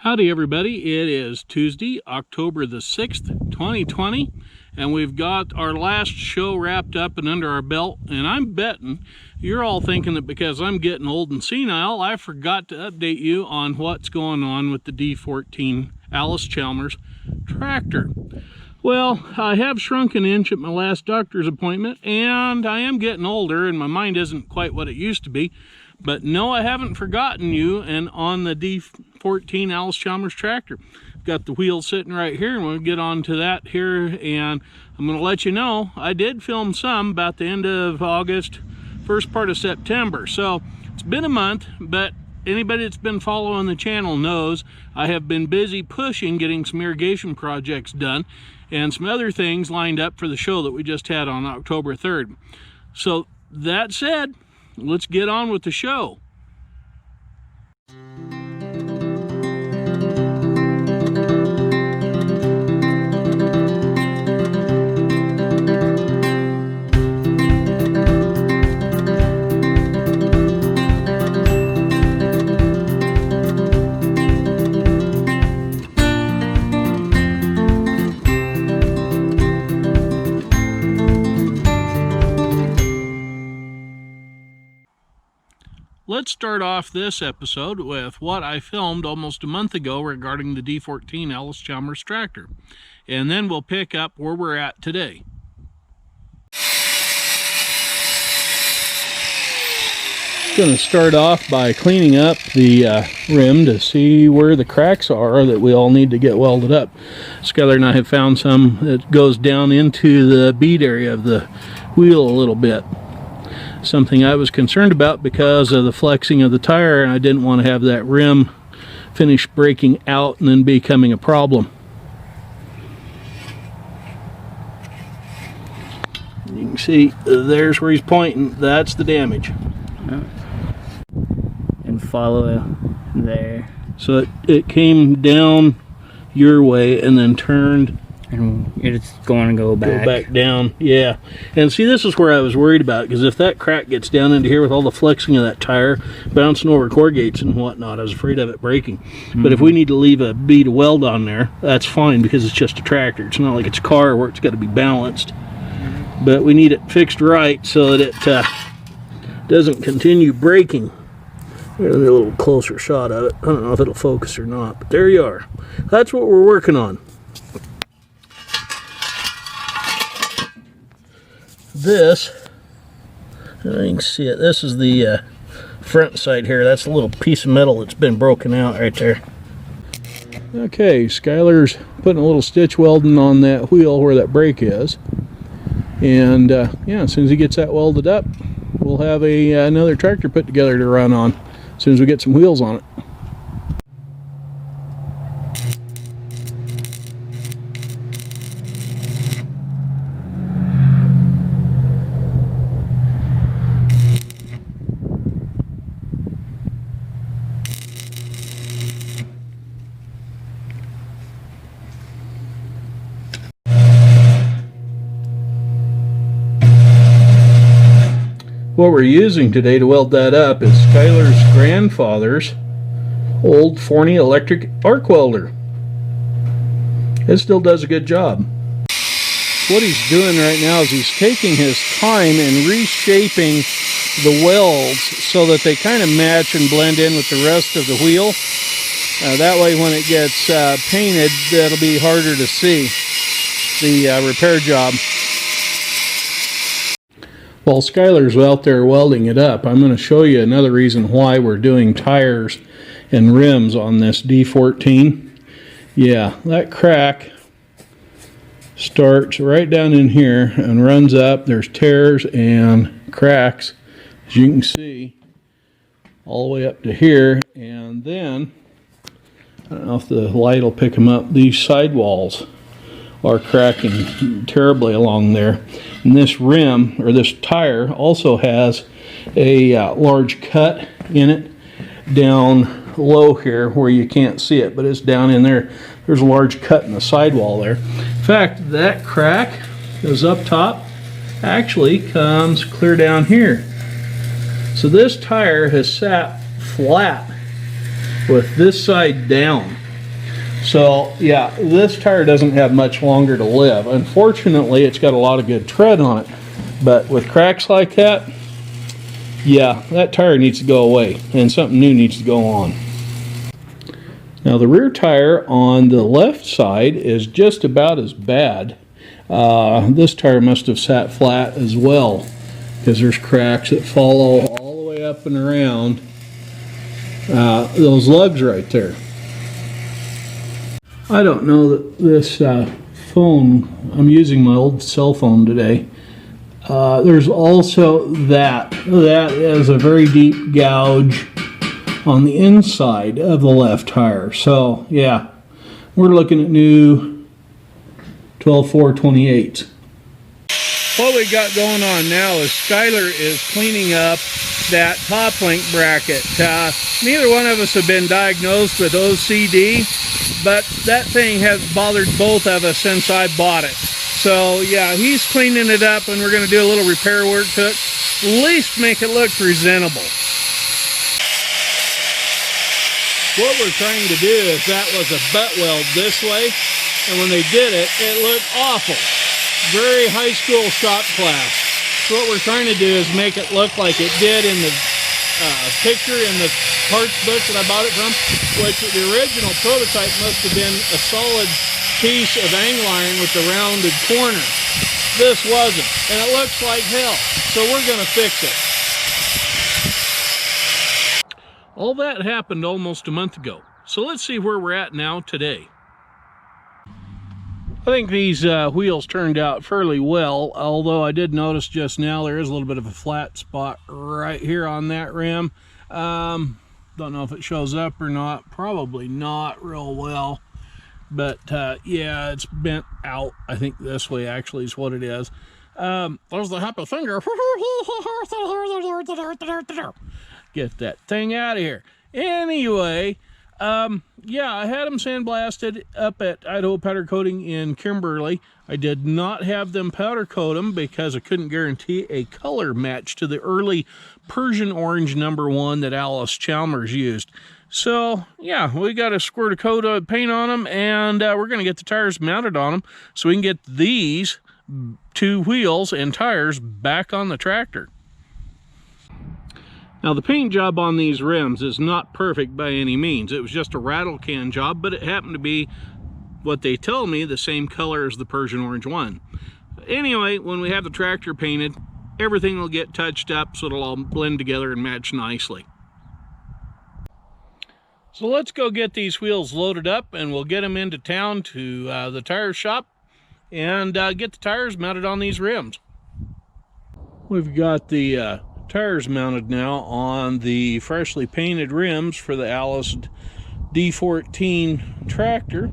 Howdy everybody, it is Tuesday, October the 6th, 2020, and we've got our last show wrapped up and under our belt, and I'm betting you're all thinking that because I'm getting old and senile, I forgot to update you on what's going on with the D-14 Allis Chalmers tractor. Well, I have shrunk an inch at my last doctor's appointment, and I am getting older, and my mind isn't quite what it used to be. But no, I haven't forgotten you and on the D-14 Allis Chalmers tractor. Got the wheel sitting right here, and we'll get on to that here. And I'm going to let you know, I did film some about the end of August, first part of September. So it's been a month, but anybody that's been following the channel knows I have been busy pushing getting some irrigation projects done and some other things lined up for the show that we just had on October 3rd. So that said, let's get on with the show. Let's start off this episode with what I filmed almost a month ago regarding the D-14 Allis Chalmers tractor, and then we'll pick up where we're at today. Going to start off by cleaning up the rim to see where the cracks are that we all need to get welded up. Skylar and I have found some that goes down into the bead area of the wheel a little bit. Something I was concerned about because of the flexing of the tire, and I didn't want to have that rim finish breaking out and then becoming a problem. You can see there's where he's pointing. That's the damage. And follow there. So it came down your way and then turned. And it's going to go back. Go back down, yeah. And see, this is where I was worried about, because if that crack gets down into here with all the flexing of that tire, bouncing over core gates and whatnot, I was afraid of it breaking. But if we need to leave a bead of weld on there, that's fine, because it's just a tractor. It's not like it's a car where it's got to be balanced. But we need it fixed right so that it doesn't continue breaking. Here's a little closer shot of it. I don't know if it'll focus or not, but there you are. That's what we're working on. This, you can see it, this is the front side here. That's a little piece of metal that's been broken out right there. Okay, Skylar's putting a little stitch welding on that wheel where that brake is. And yeah, as soon as he gets that welded up, we'll have another tractor put together to run on as soon as we get some wheels on it. What we're using today to weld that up is Skylar's grandfather's old Forney electric arc welder. It still does a good job. What he's doing right now is he's taking his time and reshaping the welds so that they kind of match and blend in with the rest of the wheel. That way when it gets painted, that'll be harder to see the repair job. While Skylar's out there welding it up, I'm going to show you another reason why we're doing tires and rims on this D-14. Yeah, that crack starts right down in here and runs up. There's tears and cracks, as you can see, all the way up to here. And then, I don't know if the light will pick them up, these sidewalls are cracking terribly along there. And this rim, or this tire, also has a large cut in it down low here where you can't see it, but it's down in there. There's a large cut in the sidewall there. In fact, that crack goes up top, actually comes clear down here. So this tire has sat flat with this side down. So yeah, this tire doesn't have much longer to live. Unfortunately, it's got a lot of good tread on it, but with cracks like that, yeah, that tire needs to go away and something new needs to go on. Now the rear tire on the left side is just about as bad. This tire must have sat flat as well, because there's cracks that follow all the way up and around those lugs right there. I don't know that this phone, I'm using my old cell phone today. There's also that is a very deep gouge on the inside of the left tire. So yeah, we're looking at new 12.4/28. What we got going on now is Skylar is cleaning up that top link bracket. Neither one of us have been diagnosed with OCD, but that thing has bothered both of us since I bought it. So yeah, he's cleaning it up and we're going to do a little repair work to it, at least make it look presentable. What we're trying to do is, that was a butt weld this way, and when they did it, it looked awful. Very high school shop class. So what we're trying to do is make it look like it did in the picture in the parts book that I bought it from, which the original prototype must have been a solid piece of angle iron with the rounded corner. This wasn't, and it looks like hell. So we're going to fix it. All that happened almost a month ago. So let's see where we're at now today. I think these wheels turned out fairly well, although I did notice just now there is a little bit of a flat spot right here on that rim. Don't know if it shows up or not. Probably not real well. But yeah, it's bent out. I think this way actually is what it is. There's the happy finger. Get that thing out of here. Anyway, yeah, I had them sandblasted up at Idaho Powder Coating in Kimberly. I did not have them powder coat them because I couldn't guarantee a color match to the early Persian orange #1 that Allis Chalmers used. So yeah, we got a squirt of coat of paint on them, and we're going to get the tires mounted on them so we can get these two wheels and tires back on the tractor. Now the paint job on these rims is not perfect by any means. It was just a rattle can job, but it happened to be, what they tell me, the same color as the Persian orange one. Anyway, when we have the tractor painted, everything will get touched up so it'll all blend together and match nicely. So let's go get these wheels loaded up and we'll get them into town to the tire shop and get the tires mounted on these rims. We've got the tires mounted now on the freshly painted rims for the Allis D-14 tractor,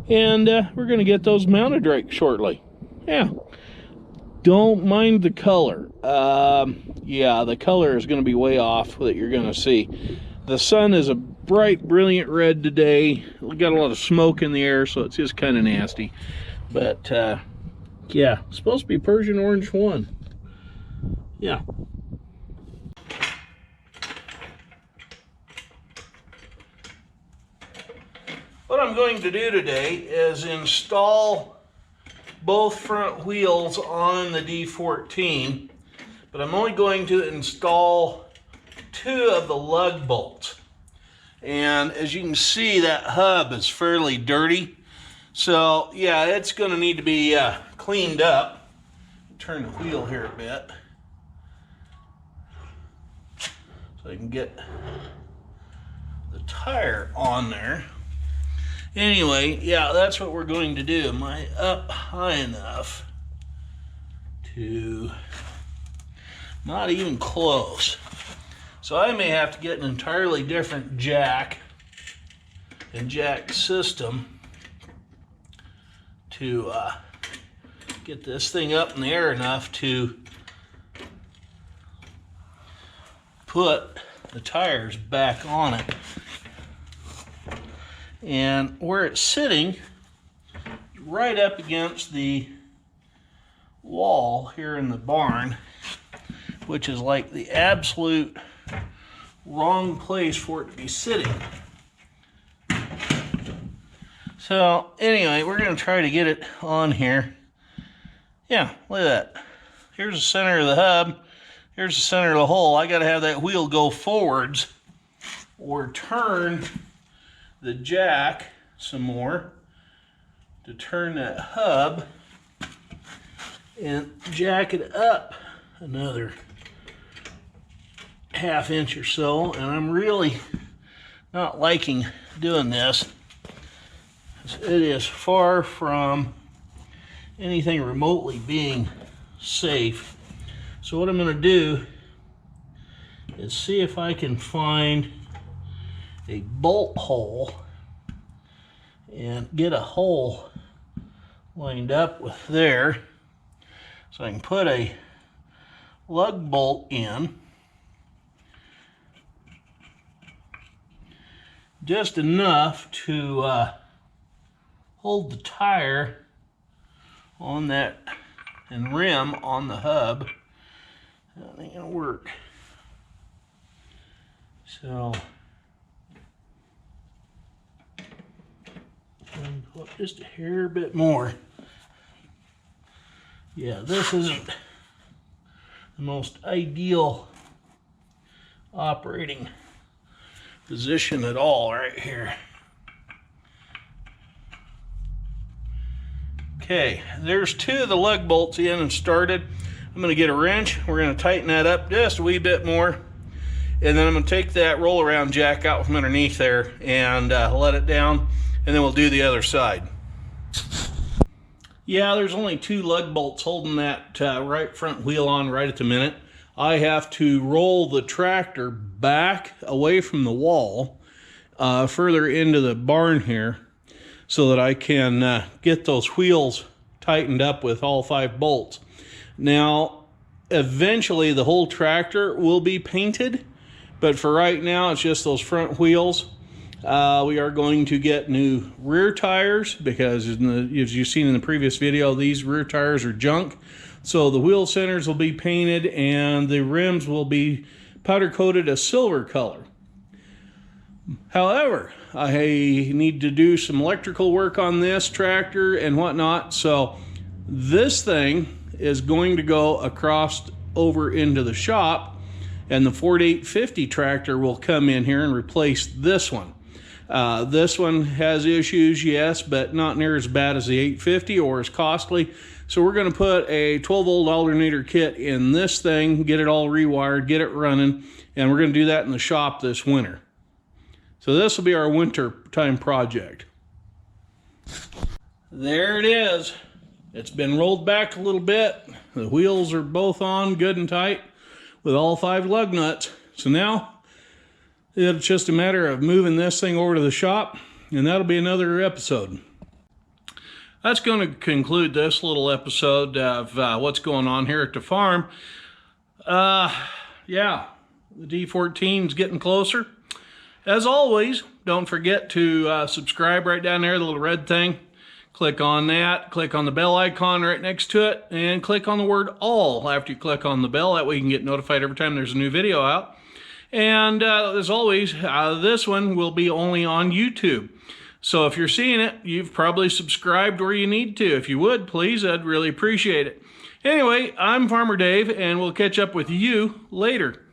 and we're going to get those mounted right shortly. Yeah, don't mind the color. Yeah, the color is going to be way off that you're going to see. The sun is a bright, brilliant red today. We got a lot of smoke in the air, so it's just kind of nasty. But yeah, it's supposed to be Persian orange 1. Yeah. What I'm going to do today is install both front wheels on the D14, but I'm only going to install 2 of the lug bolts. And as you can see, that hub is fairly dirty. So yeah, it's going to need to be cleaned up. Turn the wheel here a bit so I can get the tire on there. Anyway, yeah, that's what we're going to do. Am I up high enough to... Not even close. So I may have to get an entirely different jack and jack system to get this thing up in the air enough to put the tires back on it. And where it's sitting, right up against the wall here in the barn, which is like the absolute wrong place for it to be sitting. So anyway, we're going to try to get it on here. Yeah, look at that. Here's the center of the hub. Here's the center of the hole. I got to have that wheel go forwards or turn the jack some more to turn that hub and jack it up another ½ inch or so. And I'm really not liking doing this. It is far from anything remotely being safe. So what I'm going to do is see if I can find a bolt hole and get a hole lined up with there, so I can put a lug bolt in, just enough to hold the tire on that and rim on the hub. That ain't gonna work. So put just a hair bit more. Yeah, this isn't the most ideal operating position at all right here. Okay, there's 2 of the lug bolts in and started. I'm going to get a wrench. We're going to tighten that up just a wee bit more. And then I'm going to take that roll around jack out from underneath there and let it down. And then we'll do the other side. Yeah, there's only 2 lug bolts holding that right front wheel on right at the minute. I have to roll the tractor back away from the wall further into the barn here, so that I can get those wheels tightened up with all 5 bolts. Now, eventually the whole tractor will be painted, but for right now it's just those front wheels. We are going to get new rear tires because, as you've seen in the previous video, these rear tires are junk. So the wheel centers will be painted and the rims will be powder coated a silver color. However, I need to do some electrical work on this tractor and whatnot, so this thing is going to go across over into the shop, and the Ford 850 tractor will come in here and replace this one. This one has issues, yes, but not near as bad as the 850 or as costly. So we're going to put a 12-volt alternator kit in this thing, get it all rewired, get it running, and we're going to do that in the shop this winter. So this will be our winter time project. There it is. It's been rolled back a little bit. The wheels are both on good and tight with all 5 lug nuts. So now it's just a matter of moving this thing over to the shop, and that'll be another episode. That's going to conclude this little episode of what's going on here at the farm. Yeah, the D-14 is getting closer. As always, don't forget to subscribe right down there, the little red thing. Click on that, click on the bell icon right next to it, and click on the word all after you click on the bell. That way you can get notified every time there's a new video out. And as always, this one will be only on YouTube. So if you're seeing it, you've probably subscribed where you need to. If you would, please, I'd really appreciate it. Anyway, I'm Farmer Dave, and we'll catch up with you later.